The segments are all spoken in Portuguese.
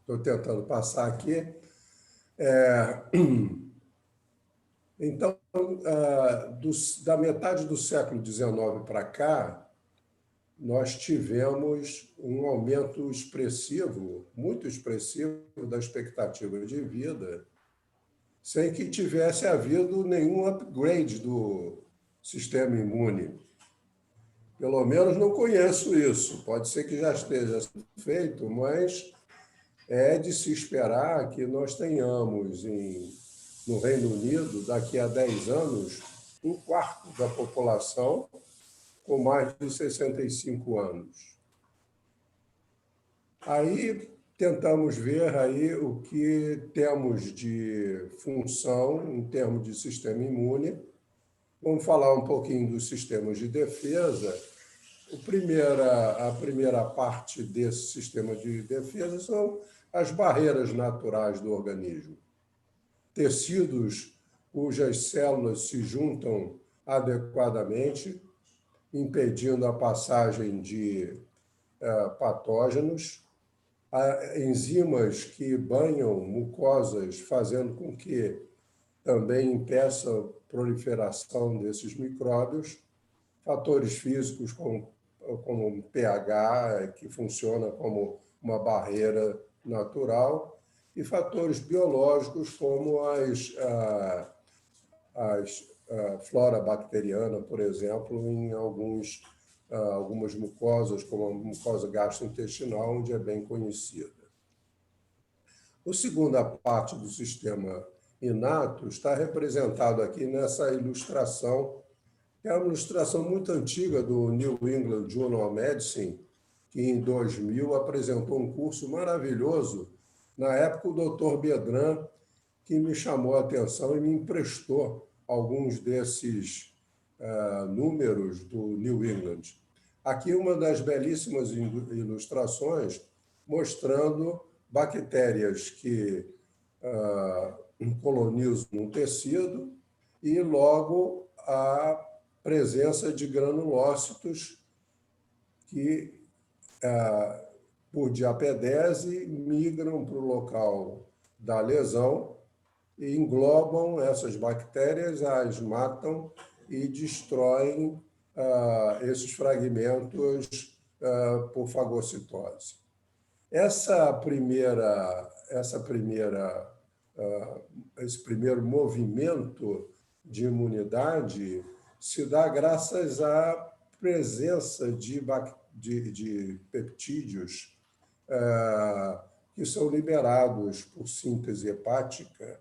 Estou tentando passar aqui. Então, da metade do século XIX para cá, nós tivemos um aumento expressivo, muito expressivo, da expectativa de vida, sem que tivesse havido nenhum upgrade do sistema imune. Pelo menos não conheço isso. Pode ser que já esteja feito, mas é de se esperar que nós tenhamos no Reino Unido, daqui a 10 anos, um quarto da população com mais de 65 anos. Aí tentamos ver aí o que temos de função em termos de sistema imune. Vamos falar um pouquinho dos sistemas de defesa. A primeira parte desse sistema de defesa são as barreiras naturais do organismo. Tecidos cujas células se juntam adequadamente, impedindo a passagem de patógenos, enzimas que banham mucosas, fazendo com que também impeça a proliferação desses micróbios, fatores físicos como pH, que funciona como uma barreira natural, e fatores biológicos como a flora bacteriana, por exemplo, em algumas mucosas, como a mucosa gastrointestinal, onde é bem conhecida. A segunda parte do sistema inato está representado aqui nessa ilustração, que é uma ilustração muito antiga do New England Journal of Medicine, que em 2000 apresentou um curso maravilhoso. Na época, o Dr. Bedran, que me chamou a atenção e me emprestou alguns desses números do New England. Aqui uma das belíssimas ilustrações mostrando bactérias que colonizam um tecido e logo a presença de granulócitos que, por diapedese, migram para o local da lesão e englobam essas bactérias, as matam e destroem esses fragmentos por fagocitose. Esse primeiro movimento de imunidade se dá graças à presença de peptídeos que são liberados por síntese hepática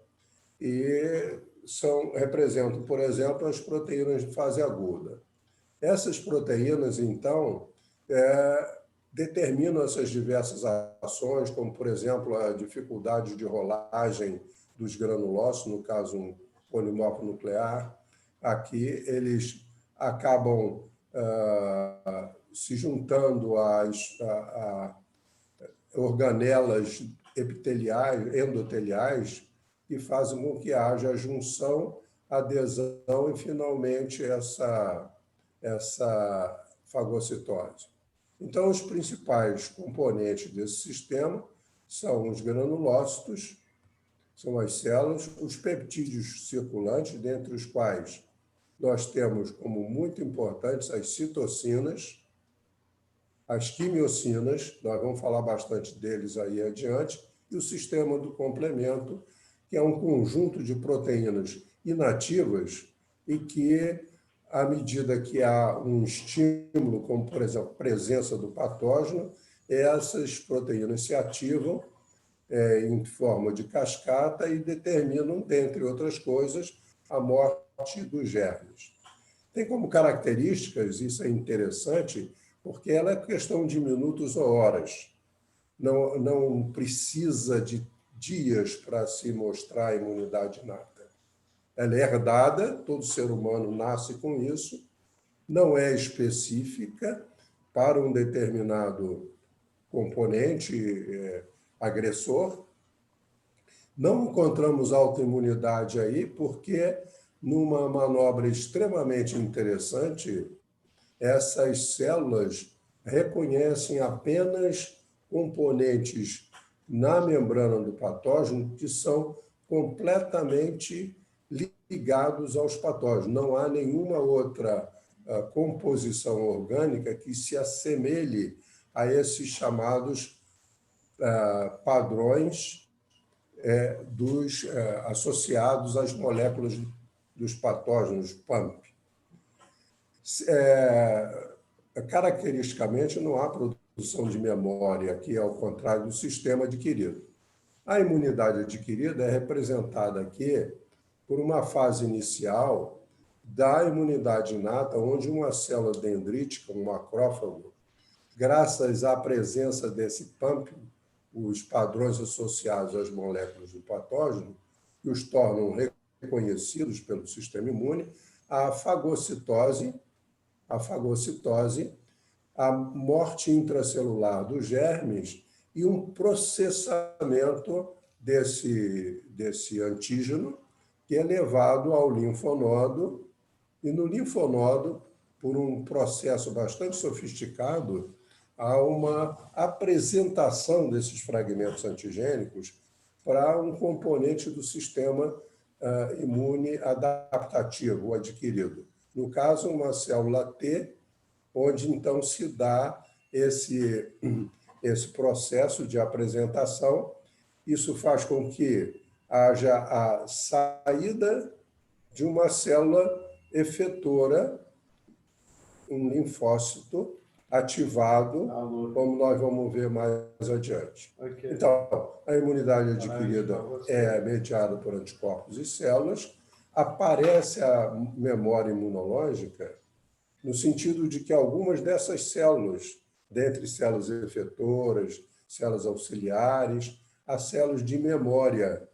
e representam, por exemplo, as proteínas de fase aguda. Essas proteínas, então, determinam essas diversas ações, como, por exemplo, a dificuldade de rolagem dos granulócitos, no caso, um polimorfo nuclear. Aqui, eles acabam se juntando às organelas epiteliais, endoteliais, que fazem com que haja junção, adesão e, finalmente, essa fagocitose. Então, os principais componentes desse sistema são os granulócitos, são as células, os peptídeos circulantes, dentre os quais nós temos como muito importantes as citocinas, as quimiocinas, nós vamos falar bastante deles aí adiante, e o sistema do complemento, que é um conjunto de proteínas inativas e que, à medida que há um estímulo, como, por exemplo, a presença do patógeno, essas proteínas se ativam em forma de cascata e determinam, dentre outras coisas, a morte dos germes. Tem como características, isso é interessante, porque ela é questão de minutos ou horas. Não precisa de dias para se mostrar a imunidade inata. Ela é herdada, todo ser humano nasce com isso, não é específica para um determinado componente agressor. Não encontramos autoimunidade aí porque, numa manobra extremamente interessante, essas células reconhecem apenas componentes na membrana do patógeno que são completamente ligados aos patógenos. Não há nenhuma outra composição orgânica que se assemelhe a esses chamados padrões associados às moléculas dos patógenos, PAMP. Caracteristicamente, não há produção de memória, que é ao contrário do sistema adquirido. A imunidade adquirida é representada aqui por uma fase inicial da imunidade inata, onde uma célula dendrítica, um macrófago, graças à presença desse PAMP, os padrões associados às moléculas do patógeno, que os tornam reconhecidos pelo sistema imune, a fagocitose, a morte intracelular dos germes e um processamento desse antígeno, que é levado ao linfonodo, e no linfonodo, por um processo bastante sofisticado, há uma apresentação desses fragmentos antigênicos para um componente do sistema imune adaptativo, adquirido. No caso, uma célula T, onde então se dá esse processo de apresentação. Isso faz com que haja a saída de uma célula efetora, um linfócito ativado, como nós vamos ver mais adiante. Okay. Então, a imunidade adquirida é mediada por anticorpos e células. Aparece a memória imunológica no sentido de que algumas dessas células, dentre células efetoras, células auxiliares, há células de memória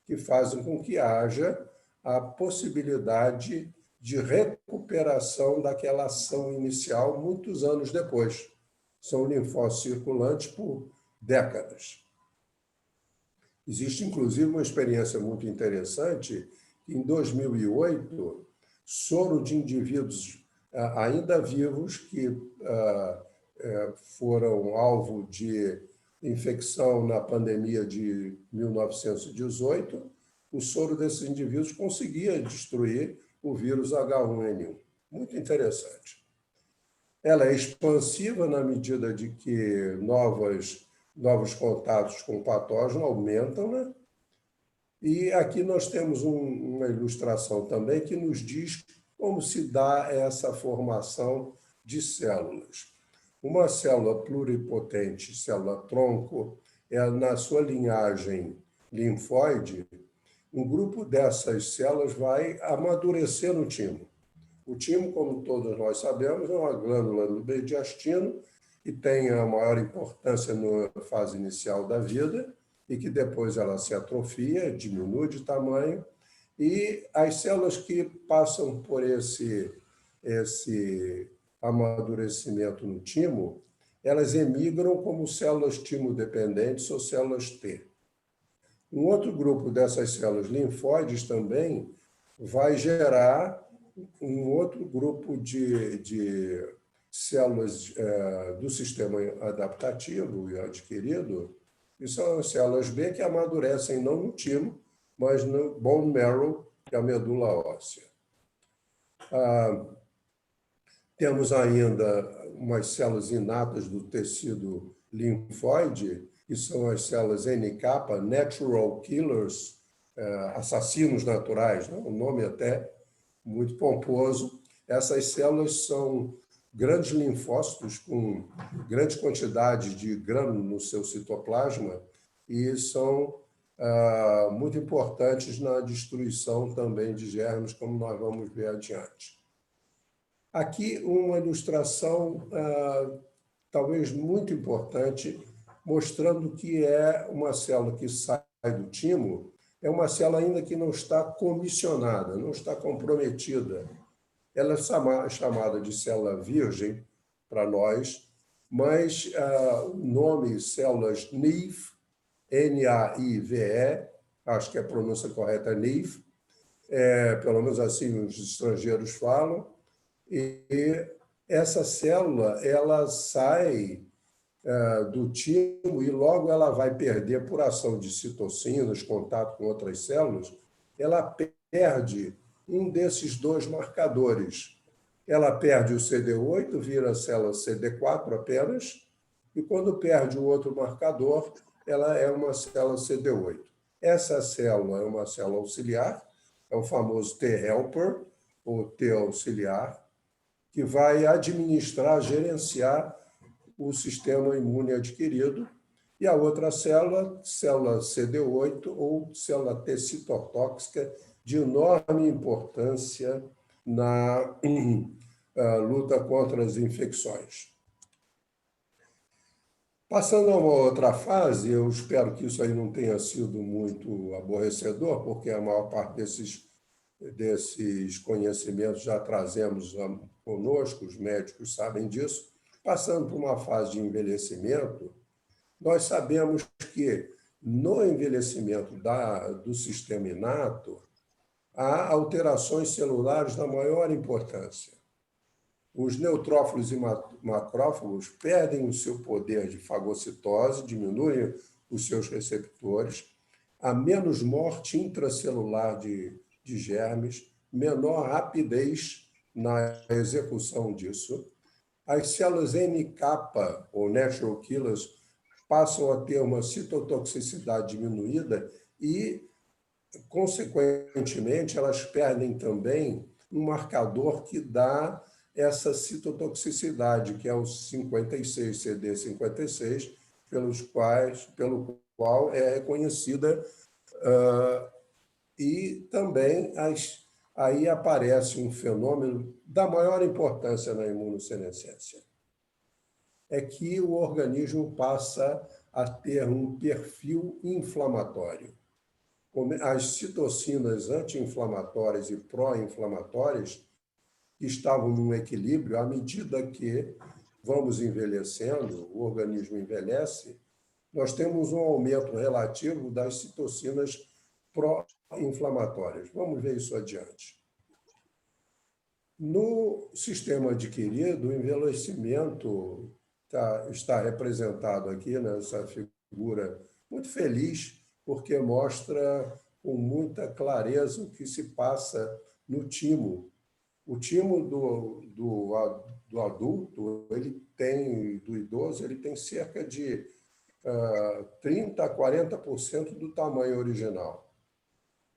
que fazem com que haja a possibilidade de recuperação daquela ação inicial muitos anos depois. São linfócitos circulantes por décadas. Existe, inclusive, uma experiência muito interessante. Em 2008, soro de indivíduos ainda vivos que foram alvo de infecção na pandemia de 1918, o soro desses indivíduos conseguia destruir o vírus H1N1. Muito interessante. Ela é expansiva na medida de que novos contatos com o patógeno aumentam, né? E aqui nós temos uma ilustração também que nos diz como se dá essa formação de células. Uma célula pluripotente, célula-tronco, na sua linhagem linfóide, um grupo dessas células vai amadurecer no timo. O timo, como todos nós sabemos, é uma glândula do mediastino e tem a maior importância na fase inicial da vida e que depois ela se atrofia, diminui de tamanho, e as células que passam por esse amadurecimento no timo, elas emigram como células timo-dependentes ou células T. Um outro grupo dessas células linfóides também vai gerar um outro grupo de células do sistema adaptativo e adquirido, que são as células B, que amadurecem não no timo, mas no bone marrow, que é a medula óssea. Temos ainda umas células inatas do tecido linfóide, que são as células NK, Natural Killers, assassinos naturais, né? Um nome até muito pomposo. Essas células são grandes linfócitos com grande quantidade de grânulo no seu citoplasma e são muito importantes na destruição também de germes, como nós vamos ver adiante. Aqui uma ilustração talvez muito importante, mostrando que é uma célula que sai do timo, é uma célula ainda que não está comissionada, não está comprometida. Ela é chamada de célula virgem para nós, mas o nome células NIVE, N-A-I-V-E, acho que a pronúncia correta é NIVE, pelo menos assim os estrangeiros falam, e essa célula ela sai do timo e logo ela vai perder, por ação de citocinas, contato com outras células, ela perde um desses dois marcadores. Ela perde o CD8, vira a célula CD4 apenas, e quando perde o outro marcador, ela é uma célula CD8. Essa célula é uma célula auxiliar, é o famoso T-helper, ou T auxiliar, que vai administrar, gerenciar o sistema imune adquirido, e a outra célula, célula CD8 ou célula T citotóxica, de enorme importância na luta contra as infecções. Passando a uma outra fase, eu espero que isso aí não tenha sido muito aborrecedor, porque a maior parte desses conhecimentos já trazemos conosco, os médicos sabem disso. Passando por uma fase de envelhecimento, nós sabemos que no envelhecimento do sistema inato, há alterações celulares da maior importância. Os neutrófilos e macrófagos perdem o seu poder de fagocitose, diminuem os seus receptores, há menos morte intracelular de germes, menor rapidez na execução disso. As células NK, ou natural killers, passam a ter uma citotoxicidade diminuída e, consequentemente, elas perdem também um marcador que dá essa citotoxicidade, que é o 56, CD56, pelo qual é reconhecida, e também aí aparece um fenômeno da maior importância na imunossenescência. É que o organismo passa a ter um perfil inflamatório. As citocinas anti-inflamatórias e pró-inflamatórias estavam num equilíbrio. À medida que vamos envelhecendo, o organismo envelhece, nós temos um aumento relativo das citocinas pró-inflamatórias. Vamos ver isso adiante. No sistema adquirido, o envelhecimento está representado aqui nessa figura muito feliz, porque mostra com muita clareza o que se passa no timo. O timo do adulto, do idoso, ele tem cerca de 30% a 40% do tamanho original.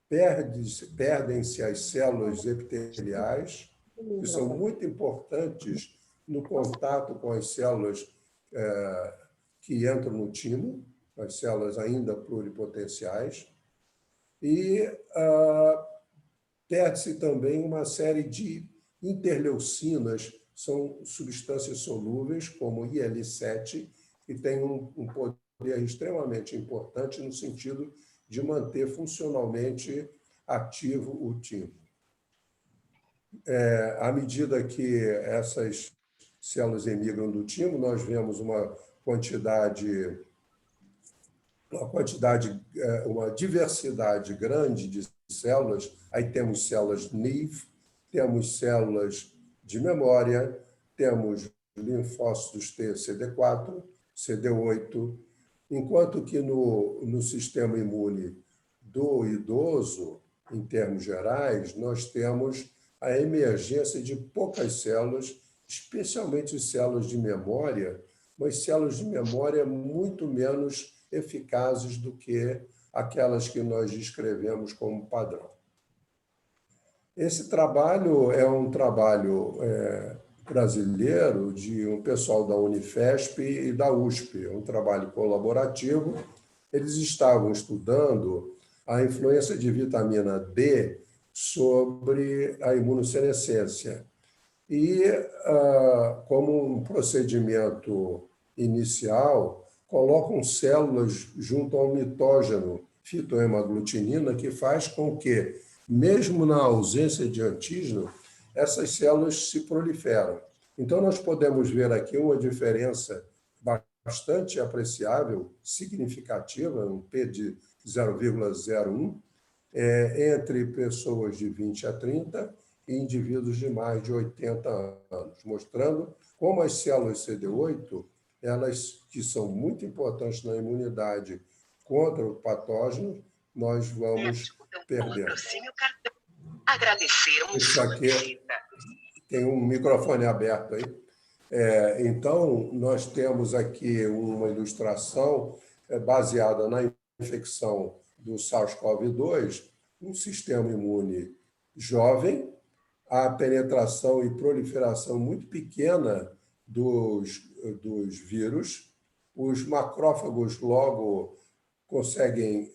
Perdem-se as células epiteliais, que são muito importantes no contato com as células que entram no timo, as células ainda pluripotenciais, e perde-se também uma série de interleucinas, são substâncias solúveis, como IL-7, que tem um poder extremamente importante no sentido de manter funcionalmente ativo o timo. À medida que essas células emigram do timo, nós vemos uma diversidade grande de células. Aí temos células NIV, temos células de memória, temos linfócitos T, CD4, CD8, enquanto que no sistema imune do idoso, em termos gerais, nós temos a emergência de poucas células, especialmente células de memória, mas células de memória muito menos eficazes do que aquelas que nós descrevemos como padrão. Esse trabalho é um trabalho brasileiro de um pessoal da Unifesp e da USP, é um trabalho colaborativo. Eles estavam estudando a influência de vitamina D sobre a imunossenescência. E, como um procedimento inicial, colocam células junto ao mitógeno fitohemaglutinina, que faz com que, mesmo na ausência de antígeno, essas células se proliferam. Então, nós podemos ver aqui uma diferença bastante apreciável, significativa, um P de 0,01, entre pessoas de 20 a 30 e indivíduos de mais de 80 anos, mostrando como as células CD8 elas que são muito importantes na imunidade contra o patógeno, nós vamos perdendo. Agradecemos Isso aqui tem um microfone aberto aí. Então, nós temos aqui uma ilustração baseada na infecção do SARS-CoV-2, um sistema imune jovem, a penetração e proliferação muito pequena dos vírus, os macrófagos logo conseguem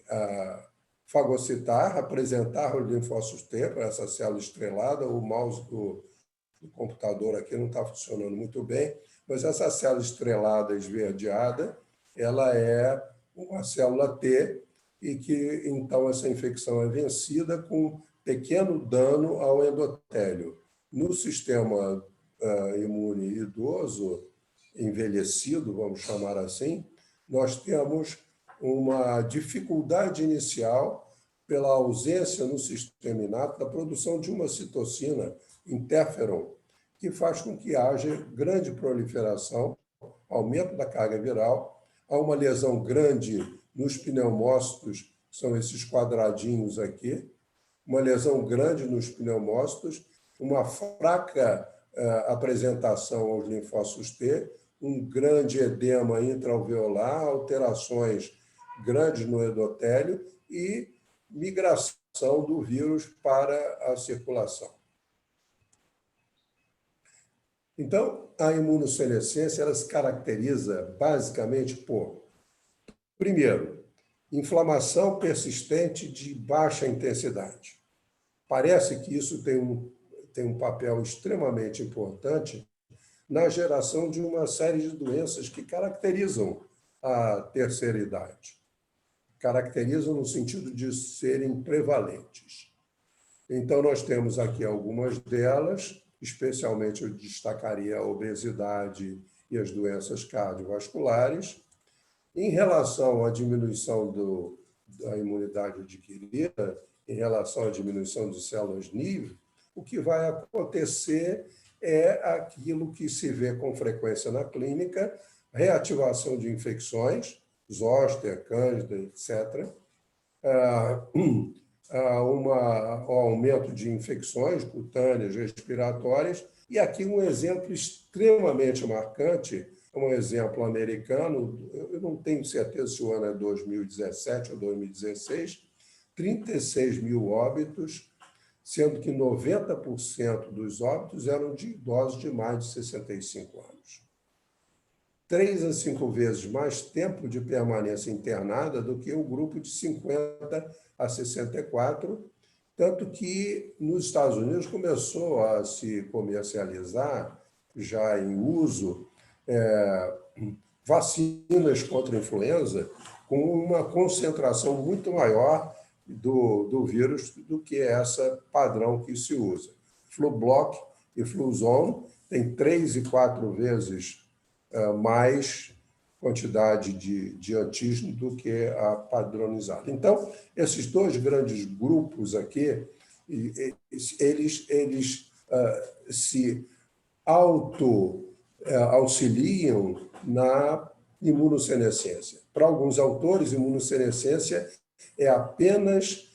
fagocitar, apresentar os linfócitos T para essa célula estrelada. O mouse do computador aqui não está funcionando muito bem, mas essa célula estrelada esverdeada, ela é uma célula T e que, então, essa infecção é vencida com pequeno dano ao endotélio. No sistema imune idoso, envelhecido, vamos chamar assim, nós temos uma dificuldade inicial pela ausência no sistema inato da produção de uma citocina, interferon, que faz com que haja grande proliferação, aumento da carga viral, há uma lesão grande nos pneumócitos, são esses quadradinhos aqui, uma lesão grande nos pneumócitos, uma fraca apresentação aos linfócitos T, um grande edema intraalveolar, alterações grandes no endotélio e migração do vírus para a circulação. Então, a imunossenescência ela se caracteriza basicamente por, primeiro, inflamação persistente de baixa intensidade. Parece que isso tem um papel extremamente importante na geração de uma série de doenças que caracterizam a terceira idade. Caracterizam no sentido de serem prevalentes. Então, nós temos aqui algumas delas, especialmente eu destacaria a obesidade e as doenças cardiovasculares. Em relação à diminuição da imunidade adquirida, em relação à diminuição de células NIV, o que vai acontecer é aquilo que se vê com frequência na clínica, reativação de infecções, zóstea, cândida, etc., um aumento de infecções cutâneas, respiratórias, e aqui um exemplo extremamente marcante, um exemplo americano, eu não tenho certeza se o ano é 2017 ou 2016, 36 mil óbitos, sendo que 90% dos óbitos eram de idosos de mais de 65 anos. 3 a 5 vezes mais tempo de permanência internada do que o grupo de 50 a 64, tanto que nos Estados Unidos começou a se comercializar, já em uso, vacinas contra a influenza com uma concentração muito maior do vírus do que essa padrão que se usa. Flublok e Fluzone têm 3 e 4 vezes mais quantidade de antígeno do que a padronizada. Então, esses dois grandes grupos aqui, eles se auxiliam na imunossenescência. Para alguns autores, imunossenescência é apenas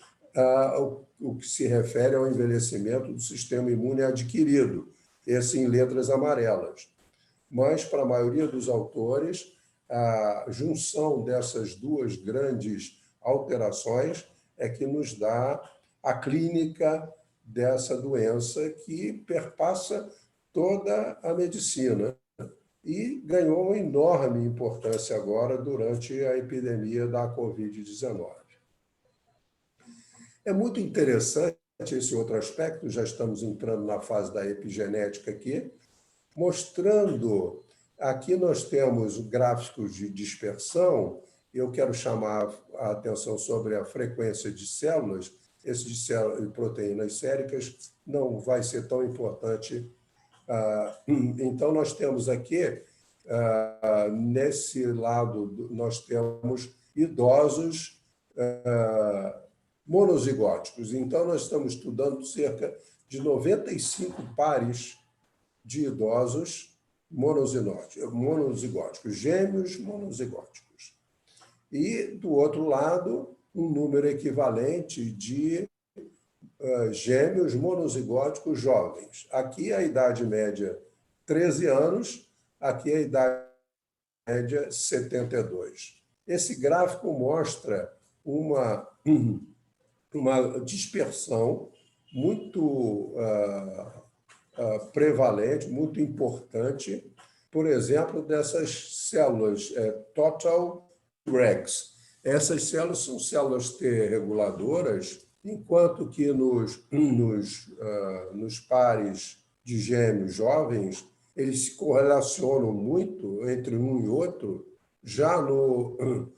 o que se refere ao envelhecimento do sistema imune adquirido, esse em letras amarelas. Mas, para a maioria dos autores, a junção dessas duas grandes alterações é que nos dá a clínica dessa doença que perpassa toda a medicina e ganhou uma enorme importância agora durante a epidemia da Covid-19. É muito interessante esse outro aspecto, já estamos entrando na fase da epigenética aqui, mostrando, aqui nós temos gráficos de dispersão, eu quero chamar a atenção sobre a frequência de células, esse de proteínas séricas não vai ser tão importante. Então, nós temos aqui, nesse lado, nós temos idosos monozigóticos. Então, nós estamos estudando cerca de 95 pares de idosos monozigóticos, gêmeos monozigóticos. E, do outro lado, um número equivalente de gêmeos monozigóticos jovens. Aqui a idade média 13 anos, aqui a idade média 72. Esse gráfico mostra uma dispersão muito prevalente, muito importante, por exemplo, dessas células total Tregs. Essas células são células T reguladoras, enquanto que nos pares de gêmeos jovens, eles se correlacionam muito entre um e outro. Já no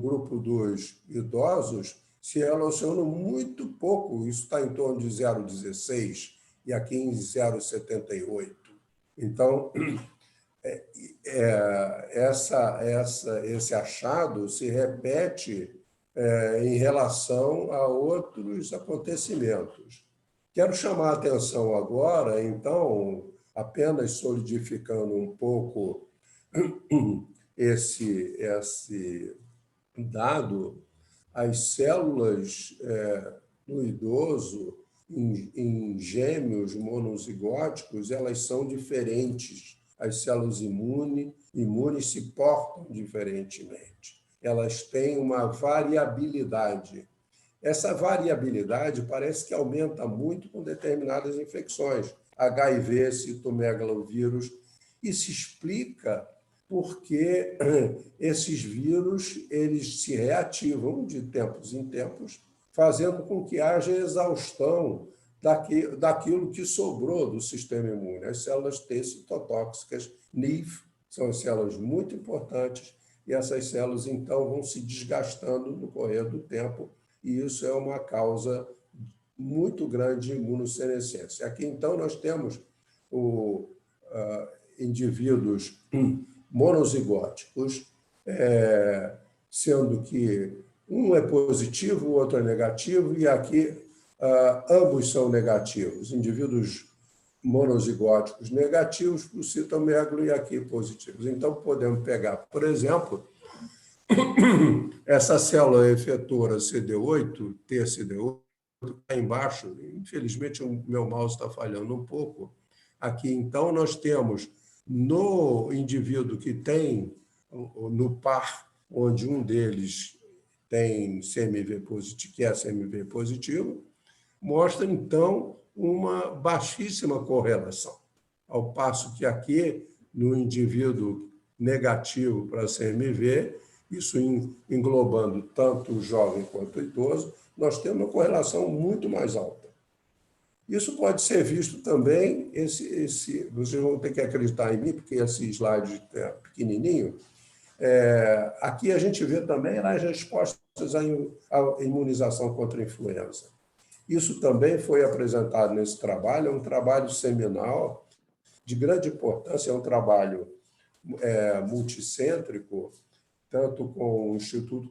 grupo dos idosos, se relacionam muito pouco, isso está em torno de 0,16 e aqui em 0,78. Então, esse achado se repete em relação a outros acontecimentos. Quero chamar a atenção agora, então, apenas solidificando um pouco esse dado, as células no idoso, em gêmeos monozigóticos, elas são diferentes. As células imunes se portam diferentemente. Elas têm uma variabilidade. Essa variabilidade parece que aumenta muito com determinadas infecções, HIV, citomegalovírus. Isso explica porque esses vírus eles se reativam de tempos em tempos, fazendo com que haja exaustão daquilo que sobrou do sistema imune. As células T citotóxicas, NIF, são as células muito importantes, e essas células, então, vão se desgastando no correr do tempo, e isso é uma causa muito grande de imunossenescência. Aqui, então, nós temos indivíduos monozigóticos, sendo que um é positivo, o outro é negativo, e aqui ambos são negativos. Indivíduos monozigóticos negativos para o citomegalo e aqui positivos. Então, podemos pegar, por exemplo, essa célula efetora CD8, TCD8, está embaixo. Infelizmente, o meu mouse está falhando um pouco. Aqui, então, nós temos no indivíduo que tem, no par, onde um deles tem CMV positivo, que é CMV positivo, mostra, então, uma baixíssima correlação. Ao passo que aqui, no indivíduo negativo para CMV, isso englobando tanto o jovem quanto o idoso, nós temos uma correlação muito mais alta. Isso pode ser visto também, vocês vão ter que acreditar em mim, porque esse slide é pequenininho. Aqui a gente vê também as respostas à imunização contra a influenza. Isso também foi apresentado nesse trabalho, é um trabalho seminal, de grande importância, é um trabalho multicêntrico, tanto com o Instituto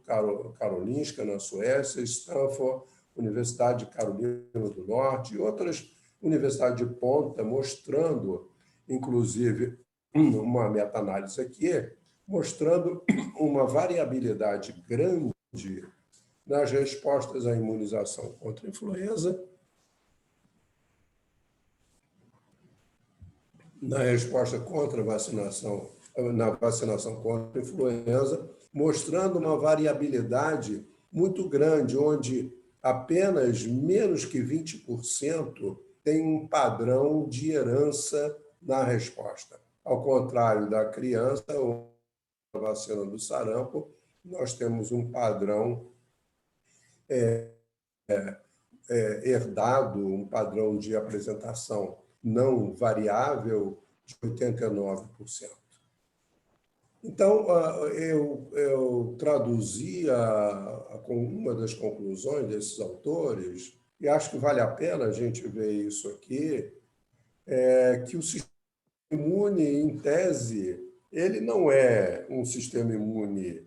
Karolinska, na Suécia, Stanford, Universidade de Carolina do Norte e outras universidades de ponta, mostrando, inclusive, uma meta-análise aqui, mostrando uma variabilidade grande nas respostas à imunização contra a influenza, na resposta contra a vacinação, na vacinação contra a influenza, mostrando uma variabilidade muito grande, onde apenas menos que 20% tem um padrão de herança na resposta. Ao contrário da criança ou da vacina do sarampo, nós temos um padrão herdado, um padrão de apresentação não variável de 89%. Então, eu traduzi uma das conclusões desses autores, e acho que vale a pena a gente ver isso aqui, que o sistema imune, em tese, ele não é um sistema imune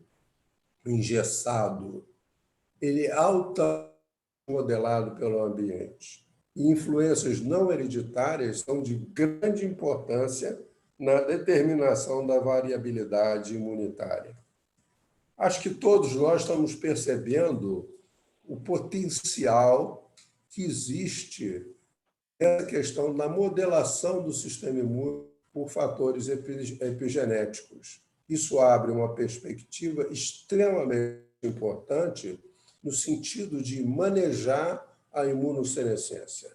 engessado, ele é modelado pelo ambiente. E influências não hereditárias são de grande importância na determinação da variabilidade imunitária. Acho que todos nós estamos percebendo o potencial que existe nessa questão da modelação do sistema imune por fatores epigenéticos. Isso abre uma perspectiva extremamente importante no sentido de manejar a imunossenescência.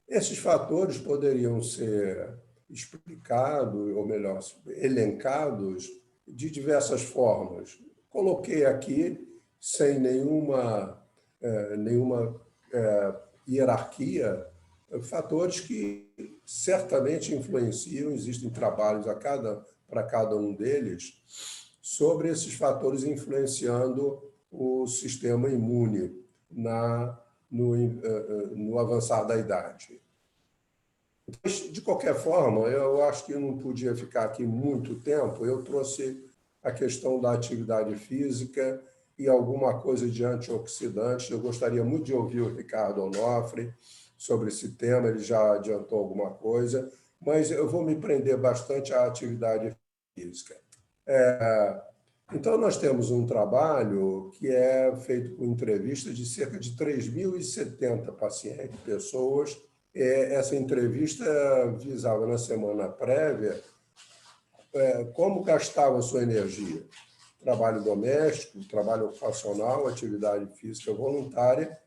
Esses fatores poderiam ser explicados, ou melhor, elencados de diversas formas. Coloquei aqui, sem nenhuma hierarquia, fatores que certamente influenciam, existem trabalhos para cada um deles, sobre esses fatores influenciando o sistema imune no avançar da idade. Mas, de qualquer forma, eu acho que não podia ficar aqui muito tempo. Eu trouxe a questão da atividade física e alguma coisa de antioxidantes. Eu gostaria muito de ouvir o Ricardo Onofre sobre esse tema, ele já adiantou alguma coisa, mas eu vou me prender bastante à atividade física. Então, nós temos um trabalho que é feito com entrevistas de cerca de 3.070 pacientes, pessoas. Essa entrevista visava, na semana prévia, como gastava a sua energia. Trabalho doméstico, trabalho ocupacional, atividade física voluntária.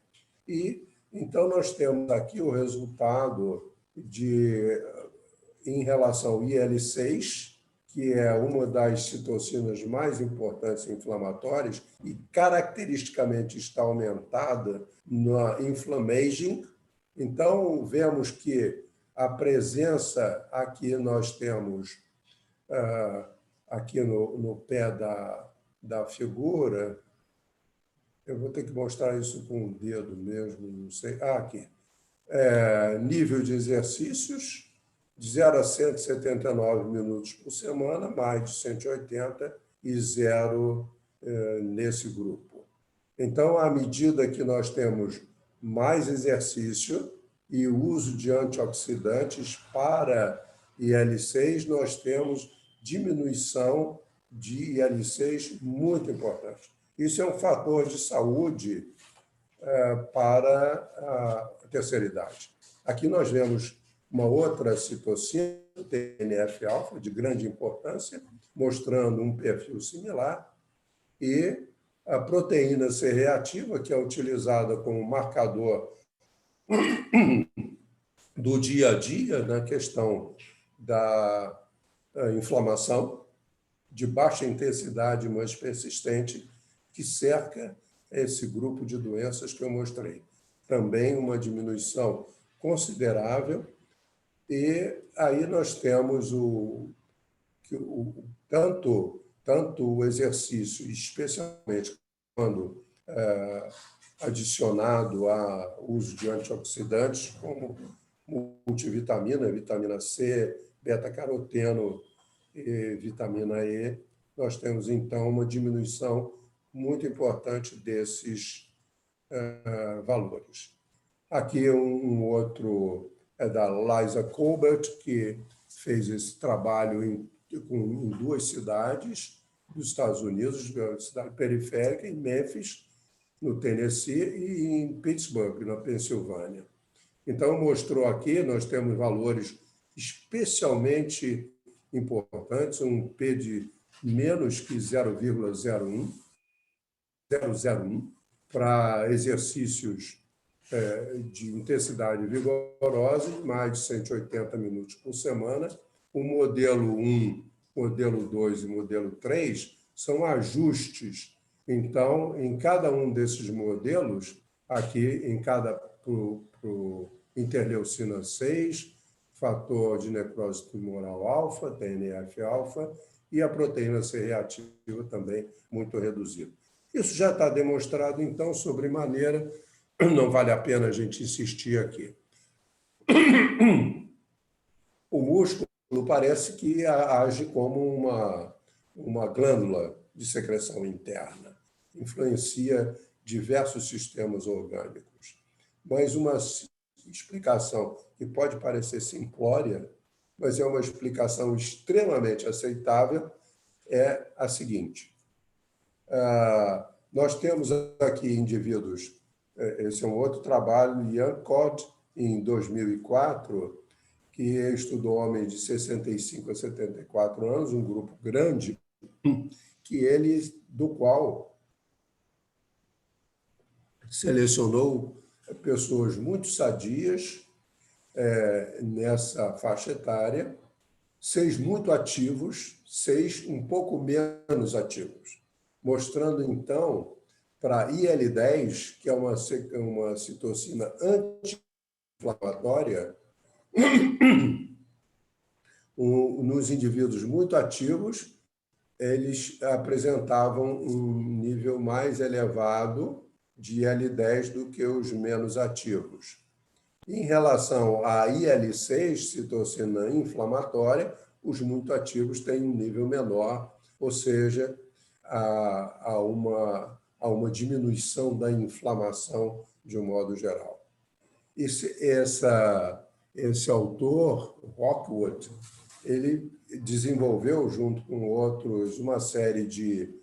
E, então, nós temos aqui o resultado em relação ao IL-6, que é uma das citocinas mais importantes inflamatórias e caracteristicamente está aumentada na inflammaging. Então, vemos que a presença aqui nós temos, aqui no pé da figura, eu vou ter que mostrar isso com o dedo mesmo, não sei. Aqui. Nível de exercícios, de 0 a 179 minutos por semana, mais de 180 e 0 nesse grupo. Então, à medida que nós temos mais exercício e o uso de antioxidantes para IL-6, nós temos diminuição de IL-6 muito importante. Isso é um fator de saúde para a terceira idade. Aqui nós vemos uma outra citocina, TNF-alfa, de grande importância, mostrando um perfil similar, e a proteína C reativa, que é utilizada como marcador do dia a dia na questão da inflamação de baixa intensidade, mas persistente, que cerca esse grupo de doenças que eu mostrei. Também uma diminuição considerável, e aí nós temos tanto o exercício, especialmente quando adicionado ao uso de antioxidantes, como multivitamina, vitamina C, beta-caroteno e vitamina E, nós temos, então, uma diminuição muito importante desses valores. Aqui um outro é da Liza Colbert, que fez esse trabalho em 2 cidades dos Estados Unidos, a cidade periférica, em Memphis, no Tennessee, e em Pittsburgh, na Pensilvânia. Então, mostrou aqui, nós temos valores especialmente importantes, um P de menos que 0,01, para exercícios de intensidade vigorosa, mais de 180 minutos por semana. O modelo 1, modelo 2 e modelo 3 são ajustes. Então, em cada um desses modelos, aqui, pro interleucina 6, fator de necrose tumoral alfa, TNF-alfa, e a proteína C reativa também muito reduzida. Isso já está demonstrado, então, sobremaneira, não vale a pena a gente insistir aqui. O músculo parece que age como uma glândula de secreção interna, influencia diversos sistemas orgânicos. Mas uma explicação que pode parecer simplória mas é uma explicação extremamente aceitável, é a seguinte. Nós temos aqui indivíduos, esse é um outro trabalho, Ian Cod, em 2004, que estudou homens de 65 a 74 anos, um grupo grande, do qual selecionou pessoas muito sadias nessa faixa etária, 6 muito ativos, 6 um pouco menos ativos, mostrando, então, para IL-10, que é uma citocina anti-inflamatória, nos indivíduos muito ativos, eles apresentavam um nível mais elevado de IL-10 do que os menos ativos. Em relação à IL-6, citocina inflamatória, os muito ativos têm um nível menor, ou seja, há uma diminuição da inflamação de um modo geral. Esse autor, Rockwood, ele desenvolveu, junto com outros, uma série de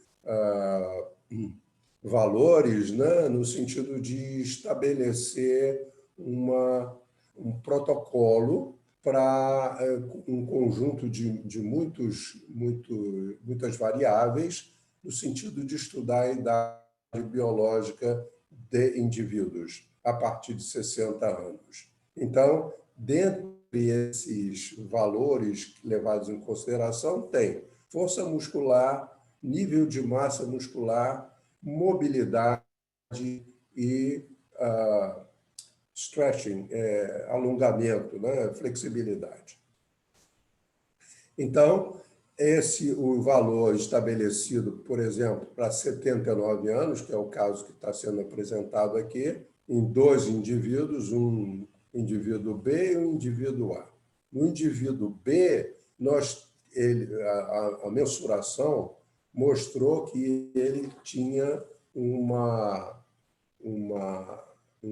valores, né, no sentido de estabelecer um protocolo para um conjunto de muitas variáveis, no sentido de estudar a idade biológica de indivíduos a partir de 60 anos. Então, dentre esses valores levados em consideração, tem força muscular, nível de massa muscular, mobilidade e stretching, alongamento, né? Flexibilidade. Então, o valor estabelecido, por exemplo, para 79 anos, que é o caso que está sendo apresentado aqui, em 2 indivíduos, um indivíduo B e um indivíduo A. No indivíduo B, a mensuração mostrou que ele tinha um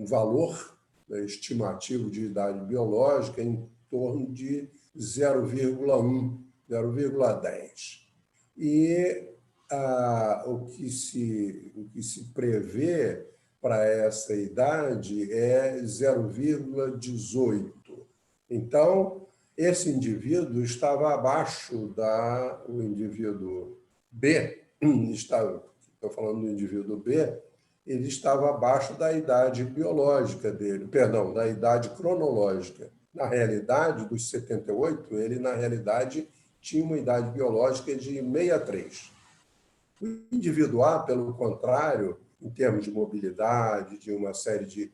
valor, né, estimativo de idade biológica em torno de 0,1, 0,10. E o que se prevê para essa idade é 0,18. Então, esse indivíduo estava abaixo o indivíduo B, estou falando do indivíduo B, ele estava abaixo da idade biológica dele, perdão, da idade cronológica. Na realidade, dos 78, ele, na realidade, tinha uma idade biológica de 63. O indivíduo A, pelo contrário, em termos de mobilidade, de uma série de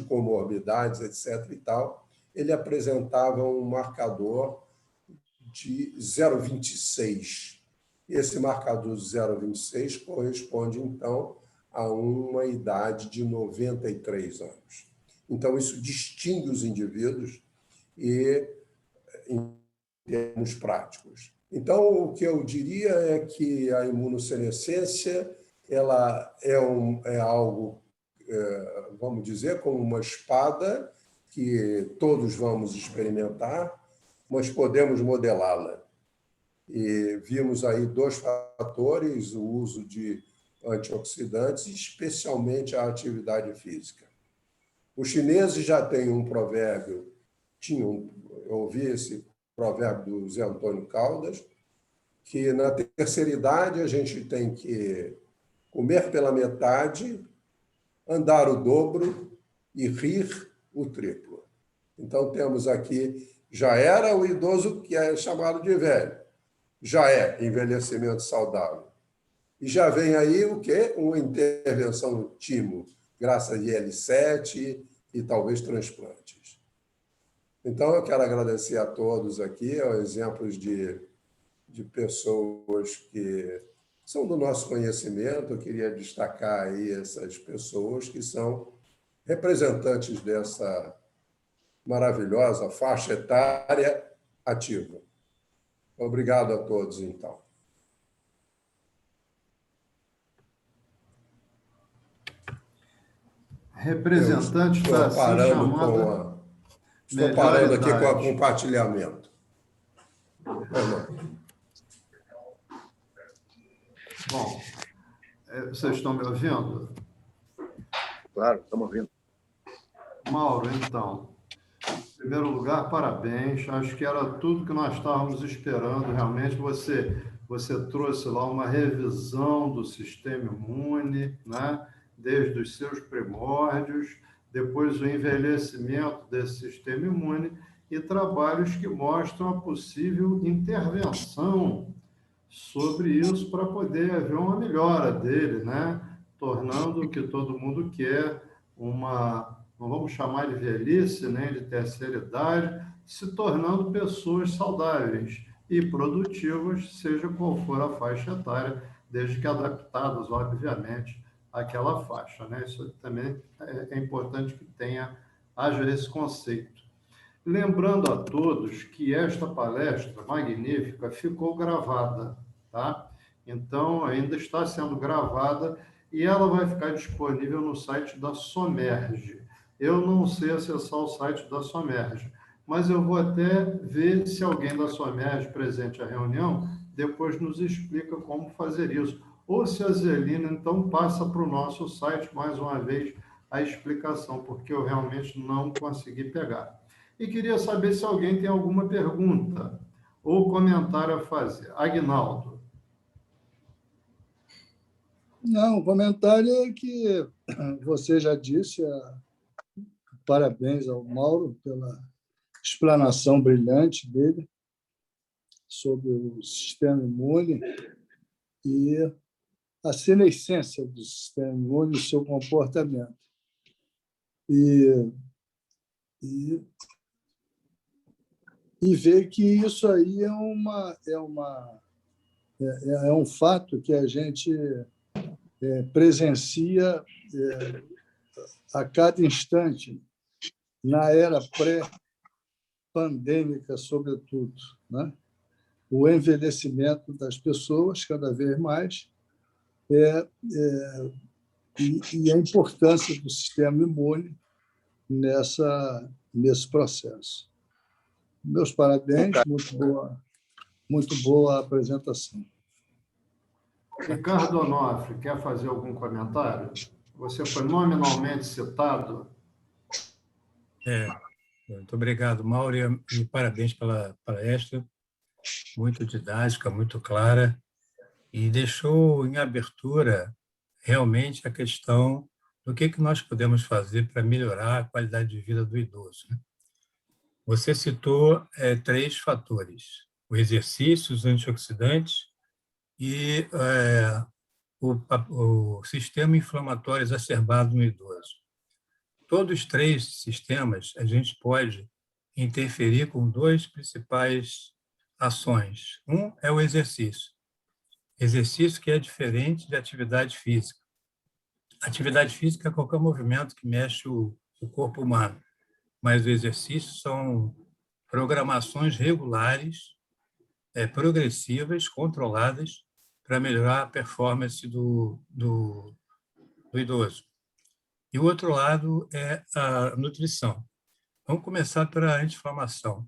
comorbidades, etc. e tal, ele apresentava um marcador de 0,26. Esse marcador de 0,26 corresponde, então, a uma idade de 93 anos. Então, isso distingue os indivíduos em termos práticos. Então, o que eu diria é que a imunossenescência ela é algo, vamos dizer, como uma espada que todos vamos experimentar, mas podemos modelá-la. E vimos aí 2 fatores, o uso de antioxidantes, especialmente a atividade física. Os chineses já têm um provérbio, eu ouvi esse provérbio do Zé Antônio Caldas, que na terceira idade a gente tem que comer pela metade, andar o dobro e rir o triplo. Então, temos aqui, já era o idoso que é chamado de velho, já é envelhecimento saudável. E já vem aí o quê? Uma intervenção no timo, graças a IL-7 e talvez transplantes. Então, eu quero agradecer a todos aqui, exemplos de pessoas que são do nosso conhecimento. Eu queria destacar aí essas pessoas que são representantes dessa maravilhosa faixa etária ativa. Obrigado a todos, então. Representante está assim chamada. Estou Melhor parando aqui com o idade. compartilhamento. Não. Bom, vocês estão me ouvindo? Claro, estamos ouvindo. Mauro, então, em primeiro lugar, parabéns. Acho que era tudo que nós estávamos esperando. Realmente, você trouxe lá uma revisão do sistema imune, né? Desde os seus primórdios, depois o envelhecimento desse sistema imune e trabalhos que mostram a possível intervenção sobre isso para poder haver uma melhora dele, né? Tornando o que todo mundo quer uma, não vamos chamar de velhice, nem de terceira idade, se tornando pessoas saudáveis e produtivas, seja qual for a faixa etária, desde que adaptadas, obviamente, àquela faixa, né? Isso também é importante que haja esse conceito. Lembrando a todos que esta palestra magnífica ficou gravada, tá? Então, ainda está sendo gravada e ela vai ficar disponível no site da Somerge. Eu não sei acessar o site da Somerge, mas eu vou até ver se alguém da Somerge presente à reunião depois nos explica como fazer isso. Ou se a Zelina, então, passa para o nosso site, mais uma vez, a explicação, porque eu realmente não consegui pegar. E queria saber se alguém tem alguma pergunta ou comentário a fazer. Aguinaldo. Não, o comentário é que você já disse, parabéns ao Mauro pela explanação brilhante dele sobre o sistema imune e a senescência do sistema imune e o seu comportamento. E ver que isso aí é um fato que a gente presencia a cada instante, na era pré-pandêmica, sobretudo, né? O envelhecimento das pessoas cada vez mais e a importância do sistema imune nesse processo. Meus parabéns, muito boa a apresentação. Ricardo Onofre, quer fazer algum comentário? Você foi nominalmente citado. Muito obrigado, Mauro, e parabéns pela palestra, muito didática, muito clara, e deixou em abertura realmente a questão do que nós podemos fazer para melhorar a qualidade de vida do idoso, né? Você citou 3 fatores: o exercício, os antioxidantes e o sistema inflamatório exacerbado no idoso. Todos os 3 sistemas a gente pode interferir com 2 principais ações. Um é o exercício. Exercício que é diferente de atividade física. Atividade física é qualquer movimento que mexe o corpo humano, mas o exercício são programações regulares, progressivas, controladas, para melhorar a performance do idoso. E o outro lado é a nutrição. Vamos começar pela anti-inflamação.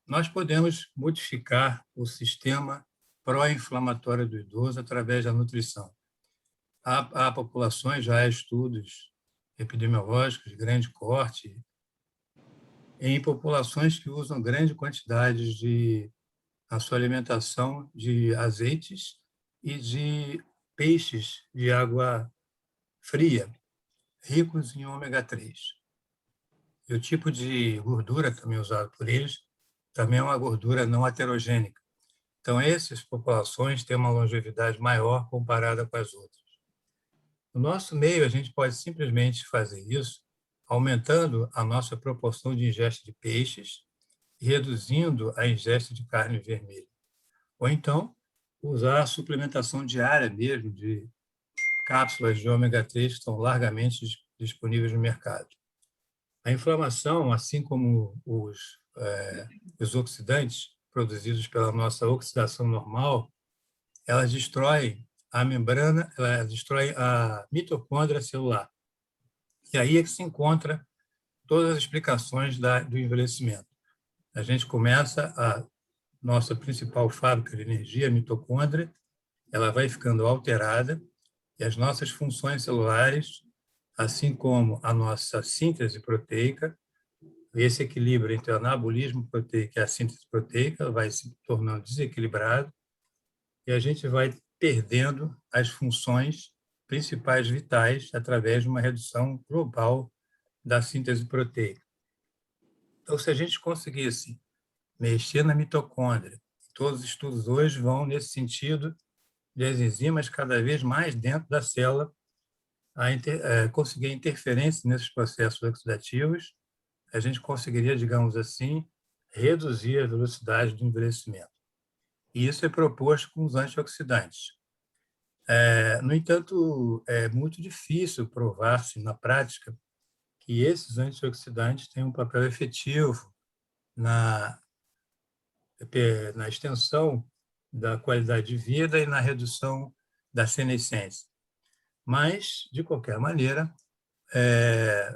Nós podemos modificar o sistema pró-inflamatório do idoso através da nutrição. Há populações, já há estudos epidemiológicos de grande corte, em populações que usam grande quantidade a sua alimentação de azeites e de peixes de água fria, ricos em ômega 3. E o tipo de gordura também usado por eles também é uma gordura não aterogênica. Então, essas populações têm uma longevidade maior comparada com as outras. No nosso meio, a gente pode simplesmente fazer isso aumentando a nossa proporção de ingesta de peixes e reduzindo a ingesta de carne vermelha. Ou então, usar a suplementação diária mesmo de cápsulas de ômega 3 que estão largamente disponíveis no mercado. A inflamação, assim como os oxidantes produzidos pela nossa oxidação normal, elas destroem a membrana, elas destroem a mitocôndria celular. E aí é que se encontra todas as explicações do envelhecimento. A gente começa a nossa principal fábrica de energia, a mitocôndria, ela vai ficando alterada e as nossas funções celulares, assim como a nossa síntese proteica, esse equilíbrio entre o anabolismo proteico e a síntese proteica vai se tornando desequilibrado e a gente vai perdendo as funções principais vitais através de uma redução global da síntese proteica. Então, se a gente conseguisse mexer na mitocôndria, todos os estudos hoje vão nesse sentido de as enzimas cada vez mais dentro da célula conseguir interferência nesses processos oxidativos, a gente conseguiria, digamos assim, reduzir a velocidade do envelhecimento. E isso é proposto com os antioxidantes. No entanto, é muito difícil provar-se na prática que esses antioxidantes têm um papel efetivo na extensão da qualidade de vida e na redução da senescência. Mas, de qualquer maneira,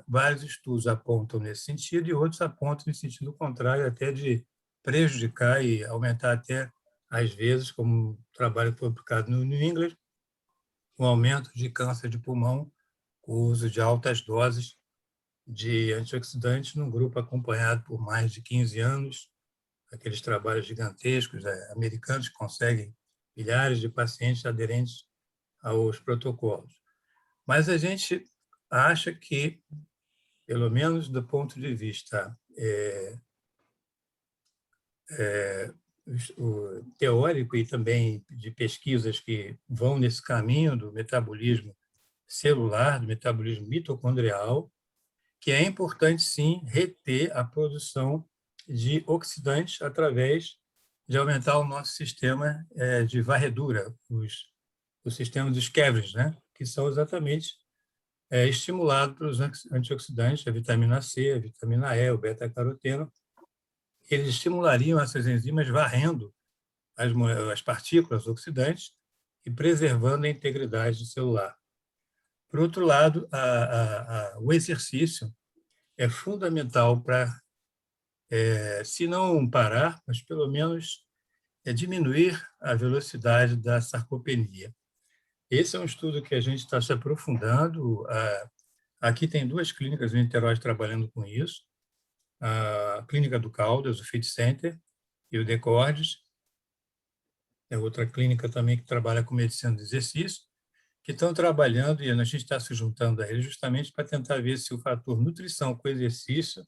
vários estudos apontam nesse sentido e outros apontam no sentido contrário, até de prejudicar e aumentar até, às vezes, como um trabalho publicado no New England, o aumento de câncer de pulmão com o uso de altas doses de antioxidantes num grupo acompanhado por mais de 15 anos, aqueles trabalhos gigantescos americanos que conseguem milhares de pacientes aderentes aos protocolos. Mas a gente acha que, pelo menos do ponto de vista teórico e também de pesquisas que vão nesse caminho do metabolismo celular, do metabolismo mitocondrial, que é importante, sim, reter a produção de oxidantes através de aumentar o nosso sistema de varredura, o sistema dos Scavenge, né? Que são exatamente estimulados pelos antioxidantes, a vitamina C, a vitamina E, o beta-caroteno. Eles estimulariam essas enzimas varrendo as partículas oxidantes e preservando a integridade celular. Por outro lado, o exercício é fundamental para, se não parar, mas pelo menos diminuir a velocidade da sarcopenia. Esse é um estudo que a gente está se aprofundando. Aqui tem 2 clínicas em Niterói trabalhando com isso, a Clínica do Caldas, o Fit Center, e o Decordes. É outra clínica também que trabalha com medicina do exercício, que estão trabalhando, e a gente está se juntando a eles justamente para tentar ver se o fator nutrição com exercício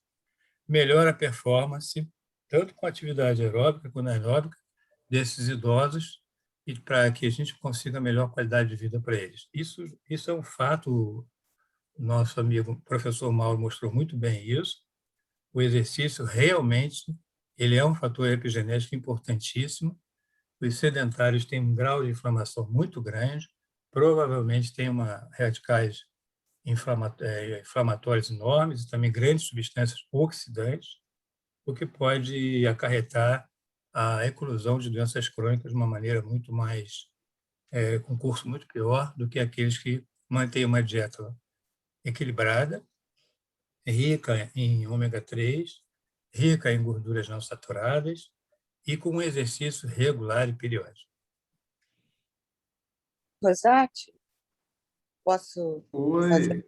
melhora a performance, tanto com atividade aeróbica quanto anaeróbica, desses idosos, e para que a gente consiga a melhor qualidade de vida para eles. Isso é um fato, o nosso amigo professor Mauro mostrou muito bem isso. O exercício realmente ele é um fator epigenético importantíssimo. Os sedentários têm um grau de inflamação muito grande, provavelmente têm radicais inflamatórios enormes e também grandes substâncias oxidantes, o que pode acarretar a eclosão de doenças crônicas de uma maneira muito mais, com um curso muito pior do que aqueles que mantêm uma dieta equilibrada, rica em ômega 3, rica em gorduras não saturadas e com um exercício regular e periódico. Rosati, posso fazer? Oi,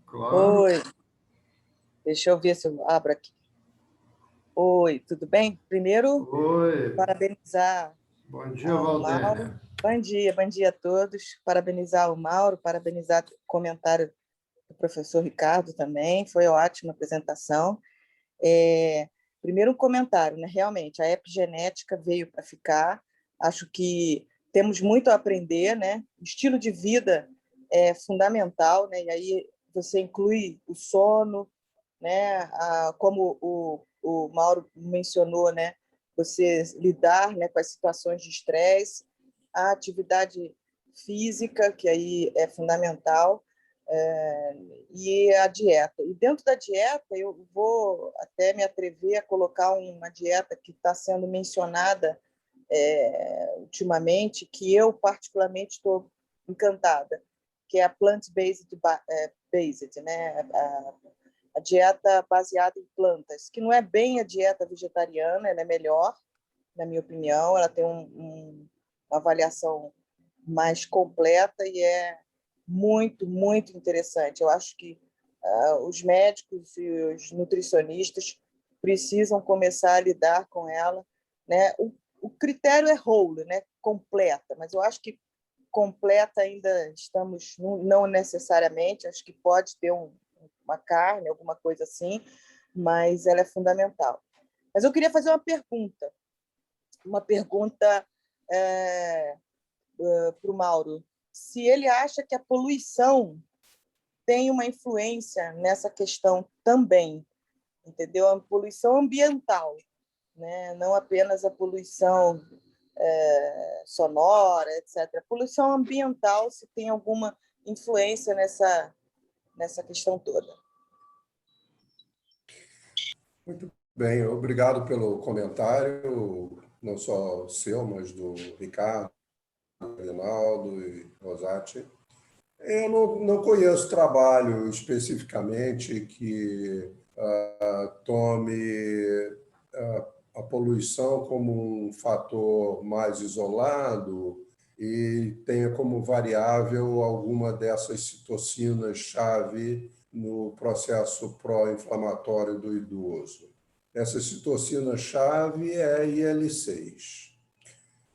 claro. Oi, deixa eu ver se eu abro aqui. Oi, tudo bem? Primeiro, Oi. parabenizar Bom dia, ao Valdênia. Mauro. Bom dia a todos. Parabenizar o Mauro, parabenizar o comentário do professor Ricardo também. Foi ótima apresentação. Primeiro, um comentário, né? Realmente, a epigenética veio para ficar. Acho que temos muito a aprender, né? O estilo de vida é fundamental, né? E aí você inclui o sono, né? Como o Mauro mencionou, né? Você lidar, né, com as situações de estresse, a atividade física, que aí é fundamental, e a dieta. E dentro da dieta, eu vou até me atrever a colocar uma dieta que está sendo mencionada ultimamente, que eu particularmente estou encantada, que é a plant-based, né? A a dieta baseada em plantas, que não é bem a dieta vegetariana, ela é melhor, na minha opinião, ela tem uma avaliação mais completa e é muito, muito interessante. Eu acho que os médicos e os nutricionistas precisam começar a lidar com ela, né? O critério é whole, né? Completa, mas eu acho que completa ainda estamos, não necessariamente, acho que pode ter uma carne, alguma coisa assim, mas ela é fundamental. Mas eu queria fazer uma pergunta para o Mauro, se ele acha que a poluição tem uma influência nessa questão também, entendeu? A poluição ambiental, né? Não apenas a poluição sonora, etc. A poluição ambiental, se tem alguma influência nessa questão toda. Muito bem, obrigado pelo comentário, não só seu, mas do Ricardo, do Reinaldo e Rosati. Eu não conheço trabalho especificamente que tome a poluição como um fator mais isolado e tenha como variável alguma dessas citocinas-chave no processo pró-inflamatório do idoso. Essa citocina-chave é a IL-6.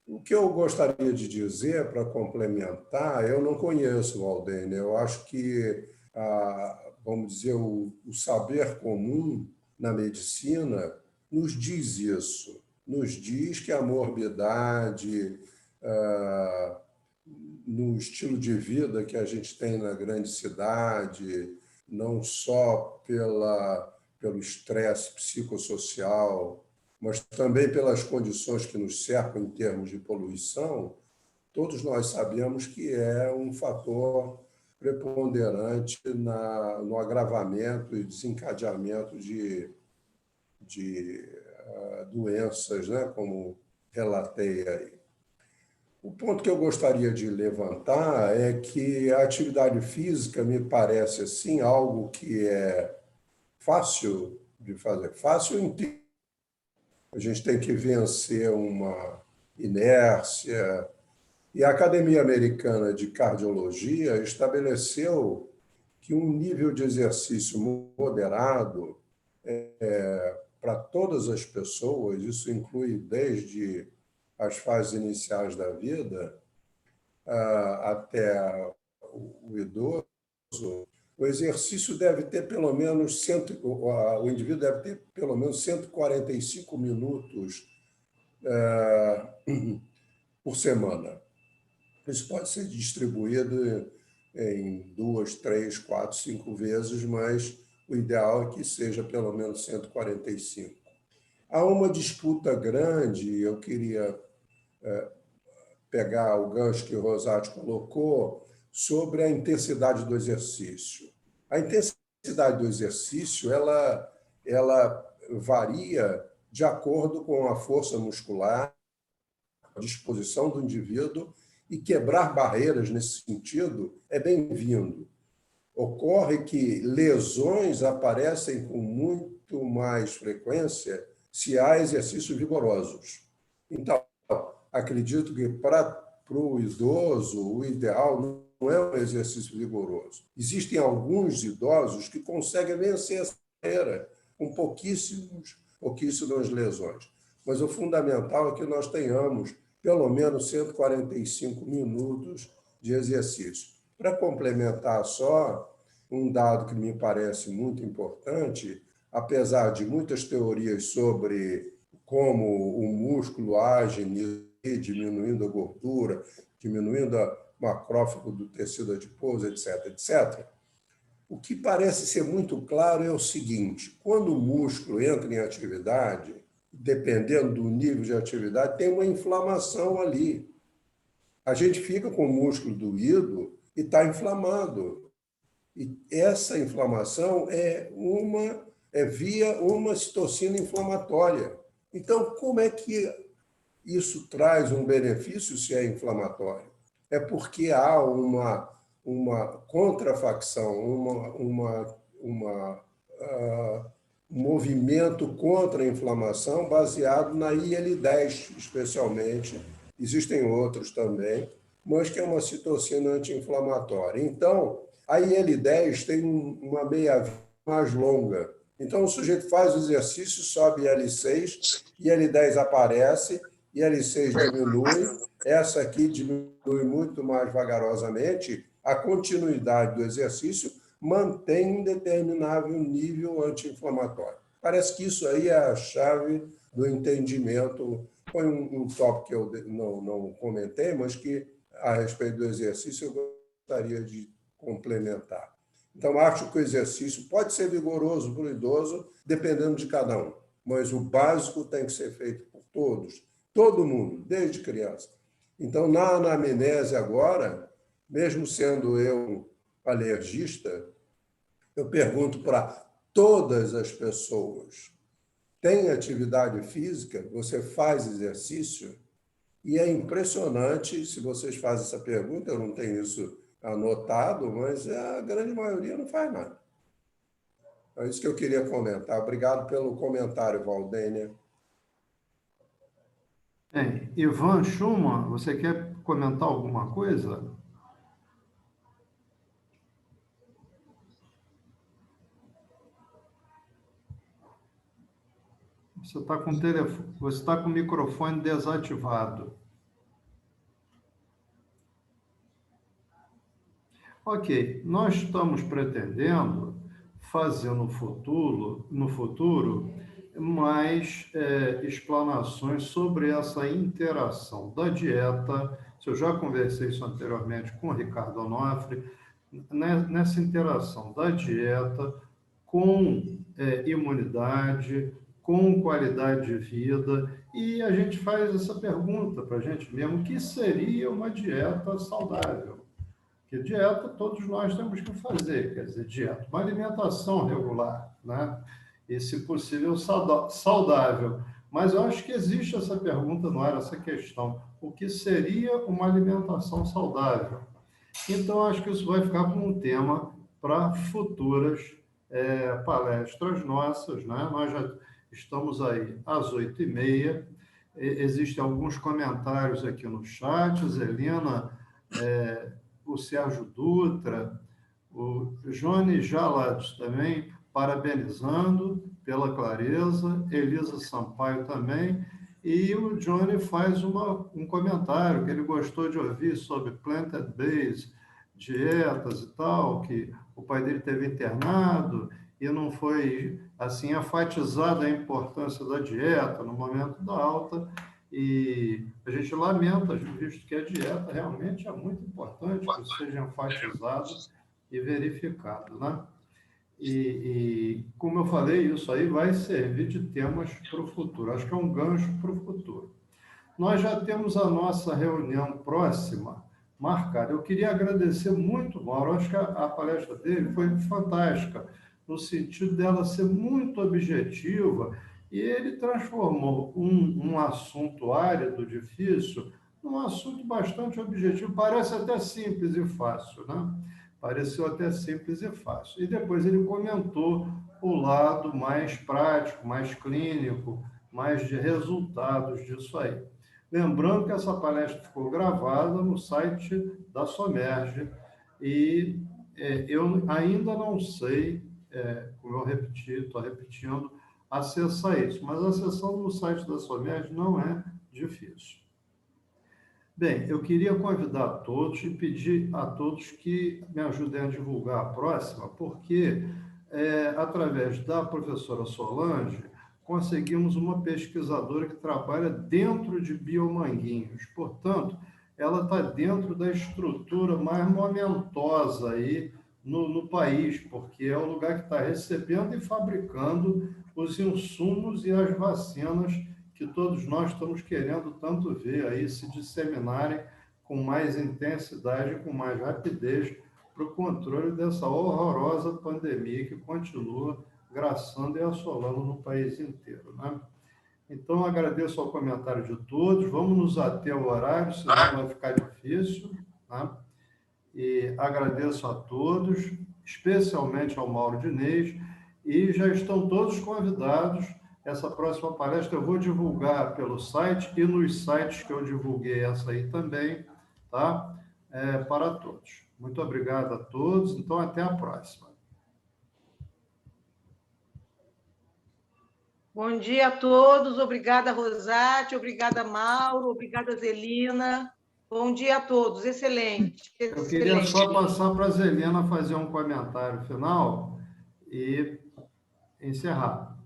O que eu gostaria de dizer, para complementar, eu não conheço, Valdênia. Eu acho que, vamos dizer, o saber comum na medicina nos diz isso. Nos diz que a morbidade, no estilo de vida que a gente tem na grande cidade, não só pelo estresse psicossocial, mas também pelas condições que nos cercam em termos de poluição, todos nós sabemos que é um fator preponderante no agravamento e desencadeamento de doenças, né, como relatei aí. O ponto que eu gostaria de levantar é que a atividade física me parece assim algo que é fácil de fazer, fácil em termos. A gente tem que vencer uma inércia. E a Academia Americana de Cardiologia estabeleceu que um nível de exercício moderado para todas as pessoas, isso inclui desde as fases iniciais da vida até o idoso, o exercício deve ter pelo menos o indivíduo deve ter pelo menos 145 minutos por semana. Isso pode ser distribuído em 2, 3, 4, 5 vezes, mas o ideal é que seja pelo menos 145. Há uma disputa grande, eu queria pegar o gancho que o Rosati colocou, sobre a intensidade do exercício. A intensidade do exercício ela varia de acordo com a força muscular, a disposição do indivíduo, e quebrar barreiras nesse sentido é bem-vindo. Ocorre que lesões aparecem com muito mais frequência se há exercícios vigorosos. Então, acredito que para o idoso, o ideal não é um exercício vigoroso. Existem alguns idosos que conseguem vencer essa barreira com pouquíssimas lesões. Mas o fundamental é que nós tenhamos pelo menos 145 minutos de exercício. Para complementar só, um dado que me parece muito importante, apesar de muitas teorias sobre como o músculo age diminuindo a gordura, diminuindo o macrófago do tecido adiposo, etc., etc., o que parece ser muito claro é o seguinte: quando o músculo entra em atividade, dependendo do nível de atividade, tem uma inflamação ali. A gente fica com o músculo doído e está inflamado. E essa inflamação é via uma citocina inflamatória. Então, como é que isso traz um benefício se é inflamatório? É porque há uma contrafacção, uma movimento contra a inflamação baseado na IL-10, especialmente. Existem outros também, mas que é uma citocina anti-inflamatória. Então, a IL-10 tem uma meia-vida mais longa. Então, o sujeito faz o exercício, sobe IL-6, IL-10 aparece, IL-6 diminui, essa aqui diminui muito mais vagarosamente, a continuidade do exercício mantém um determinado nível anti-inflamatório. Parece que isso aí é a chave do entendimento. Foi um tópico que eu não comentei, mas que, a respeito do exercício, eu gostaria de complementar. Então, acho que o exercício pode ser vigoroso para o idoso, dependendo de cada um, mas o básico tem que ser feito por todos, todo mundo, desde criança. Então, na anamnese agora, mesmo sendo eu alergista, eu pergunto para todas as pessoas: tem atividade física? Você faz exercício? E é impressionante, se vocês fazem essa pergunta, eu não tenho isso anotado, mas a grande maioria não faz nada. É isso que eu queria comentar. Obrigado pelo comentário, Valdênia. Bem, Ivan Schumann, você quer comentar alguma coisa? Você está com você está com o microfone desativado. Ok, nós estamos pretendendo fazer no futuro mais explanações sobre essa interação da dieta. Eu já conversei isso anteriormente com o Ricardo Onofre, nessa interação da dieta com imunidade, com qualidade de vida, e a gente faz essa pergunta para a gente mesmo: o que seria uma dieta saudável? Que dieta todos nós temos que fazer, quer dizer, dieta, uma alimentação regular, né? E, se possível, saudável. Mas eu acho que existe essa pergunta no ar, essa questão: o que seria uma alimentação saudável? Então, acho que isso vai ficar como um tema para futuras palestras nossas, né? Nós já estamos aí às 8h30, existem alguns comentários aqui no chat, Zelina, o Sérgio Dutra, o Johnny Jalados também, parabenizando pela clareza, Elisa Sampaio também, e o Johnny faz um comentário que ele gostou de ouvir sobre plant-based, dietas e tal, que o pai dele teve internado e não foi, assim, enfatizada a importância da dieta no momento da alta, e a gente lamenta, visto que a dieta realmente é muito importante que seja enfatizado e verificado, né? E como eu falei, isso aí vai servir de temas para o futuro. Acho que é um gancho para o futuro. Nós já temos a nossa reunião próxima marcada. Eu queria agradecer muito, Mauro. Acho que a palestra dele foi fantástica, no sentido dela ser muito objetiva, e ele transformou um assunto árido, difícil, num assunto bastante objetivo. Parece até simples e fácil, né? Pareceu até simples e fácil. E depois ele comentou o lado mais prático, mais clínico, mais de resultados disso aí. Lembrando que essa palestra ficou gravada no site da Somerge, e eu ainda não sei, como eu estou repetindo, acessar isso, mas a acessão no site da Somerge não é difícil. Bem, eu queria convidar a todos e pedir a todos que me ajudem a divulgar a próxima, porque, através da professora Solange, conseguimos uma pesquisadora que trabalha dentro de Biomanguinhos. Portanto, ela está dentro da estrutura mais momentosa aí no país, porque é o lugar que está recebendo e fabricando os insumos e as vacinas que todos nós estamos querendo tanto ver aí se disseminarem com mais intensidade, com mais rapidez, para o controle dessa horrorosa pandemia que continua graçando e assolando no país inteiro, né? Então, agradeço ao comentário de todos. Vamos nos ater ao horário, senão vai ficar difícil, tá? E agradeço a todos, especialmente ao Mauro Diniz, e já estão todos convidados. Essa próxima palestra eu vou divulgar pelo site e nos sites que eu divulguei essa aí também, tá? Para todos. Muito obrigado a todos. Então, até a próxima. Bom dia a todos. Obrigada, Rosati. Obrigada, Mauro. Obrigada, Zelina. Bom dia a todos. Excelente. Eu queria só passar para a Zelina fazer um comentário final e encerrar.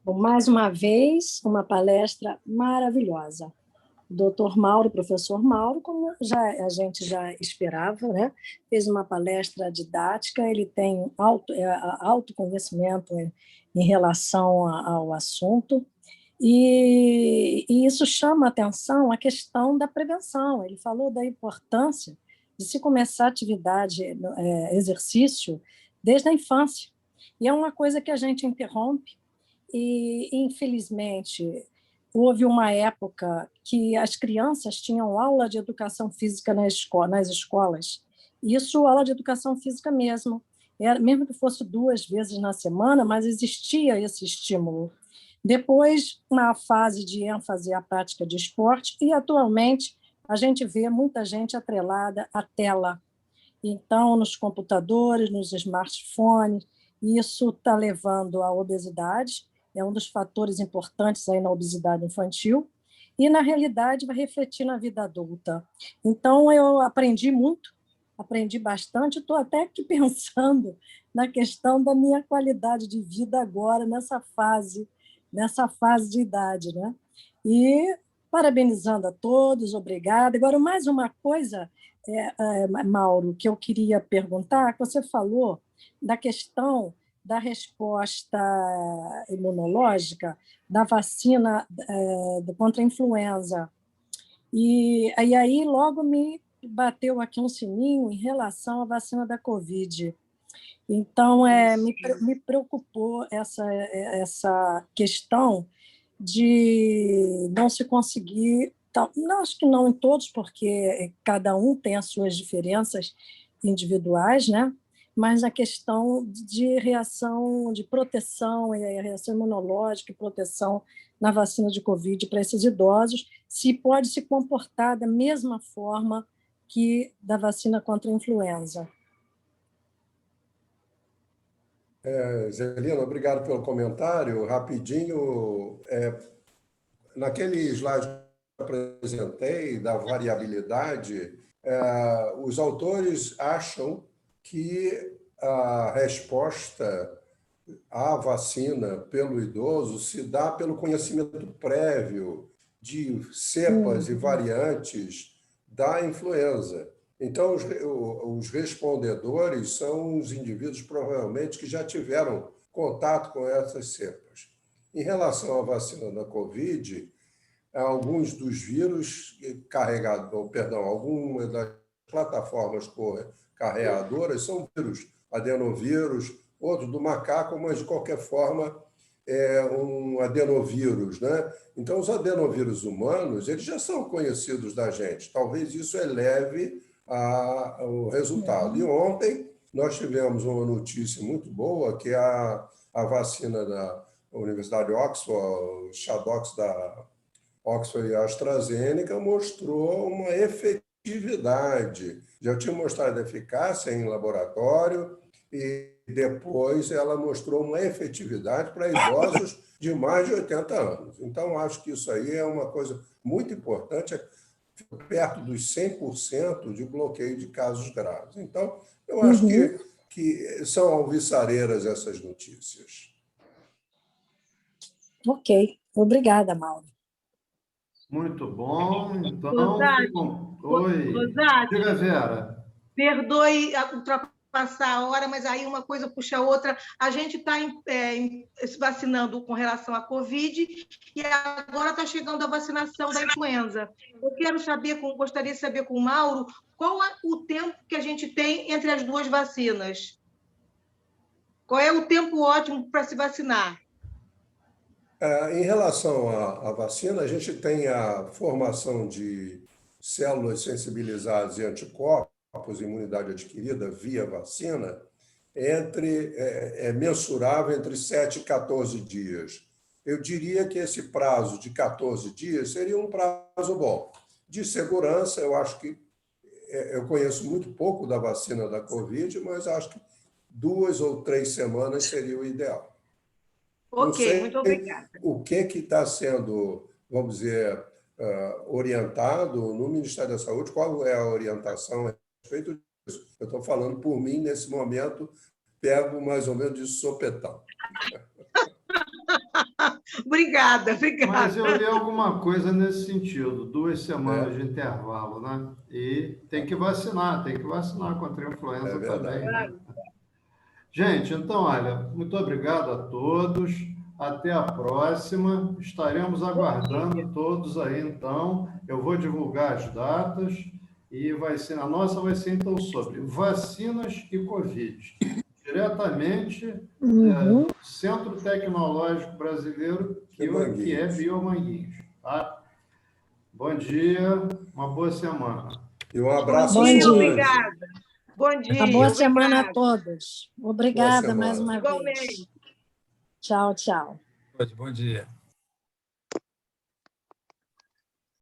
Bom, mais uma vez, uma palestra maravilhosa. O doutor Mauro, professor Mauro, como a gente já esperava, né? Fez uma palestra didática, ele tem alto conhecimento em relação ao assunto, e isso chama a atenção a questão da prevenção. Ele falou da importância de se começar atividade, exercício, desde a infância. E é uma coisa que a gente interrompe, e, infelizmente, houve uma época que as crianças tinham aula de educação física nas escolas. Isso, aula de educação física mesmo. Mesmo que fosse 2 vezes na semana, mas existia esse estímulo. Depois, uma fase de ênfase à prática de esporte, e, atualmente, a gente vê muita gente atrelada à tela. Então, nos computadores, nos smartphones, isso está levando à obesidade, é um dos fatores importantes aí na obesidade infantil, e, na realidade, vai refletir na vida adulta. Então, eu aprendi bastante, estou até aqui pensando na questão da minha qualidade de vida agora, nessa fase de idade, né? E parabenizando a todos, obrigada. Agora, mais uma coisa, Mauro, que eu queria perguntar, que você falou da questão da resposta imunológica da vacina contra a influenza. E aí logo me bateu aqui um sininho em relação à vacina da Covid. Então, me preocupou essa questão de não se conseguir, não, acho que não em todos, porque cada um tem as suas diferenças individuais, né? Mas a questão de reação, de proteção, reação imunológica e proteção na vacina de Covid para esses idosos, se pode se comportar da mesma forma que da vacina contra a influenza. Zelina, obrigado pelo comentário. Rapidinho, naquele slide que eu apresentei da variabilidade, os autores acham que a resposta à vacina pelo idoso se dá pelo conhecimento prévio de cepas e variantes da influenza. Então, os respondedores são os indivíduos, provavelmente, que já tiveram contato com essas cepas. Em relação à vacina da Covid, alguns dos vírus algumas das plataformas carreadoras são vírus, adenovírus, outros do macaco, mas, de qualquer forma, é um adenovírus, né? Então, os adenovírus humanos, eles já são conhecidos da gente. Talvez isso eleve o resultado. E ontem nós tivemos uma notícia muito boa, que a vacina da Universidade de Oxford, o Shadox da Oxford e AstraZeneca, mostrou uma efetividade. Já tinha mostrado eficácia em laboratório e depois ela mostrou uma efetividade para idosos de mais de 80 anos. Então, acho que isso aí é uma coisa muito importante, perto dos 100% de bloqueio de casos graves. Então, eu acho que são alvissareiras essas notícias. Ok, obrigada, Mauro. Muito bom. Então, Rosati, oi. Rosati, Diga, Vera. Perdoe ultrapassar a hora, mas aí uma coisa puxa a outra. A gente está se vacinando com relação à Covid e agora está chegando a vacinação da influenza. Eu gostaria de saber com o Mauro qual é o tempo que a gente tem entre as duas vacinas. Qual é o tempo ótimo para se vacinar? Em relação à vacina, a gente tem a formação de células sensibilizadas e anticorpos, imunidade adquirida via vacina, mensurável entre 7 e 14 dias. Eu diria que esse prazo de 14 dias seria um prazo bom. De segurança, eu acho que eu conheço muito pouco da vacina da Covid, mas acho que 2 ou 3 semanas seria o ideal. Ok, muito obrigada. O que está sendo, vamos dizer, orientado no Ministério da Saúde, qual é a orientação a respeito disso? Eu estou falando por mim, nesse momento, pego mais ou menos de sopetão. Obrigada. Mas eu li alguma coisa nesse sentido, 2 semanas de intervalo, né? E tem que vacinar contra a influenza também. Né? Gente, então, olha, muito obrigado a todos. Até a próxima. Estaremos aguardando todos aí, então. Eu vou divulgar as datas e a nossa vai ser, então, sobre vacinas e Covid. Diretamente do Centro Tecnológico Brasileiro, que é Biomanguinhos. Tá? Bom dia, uma boa semana. E um abraço. Bom dia. Obrigada. Bom dia. Uma boa semana a todos. Obrigada Boa mais uma Igualmente. vez. Tchau, tchau. Bom dia.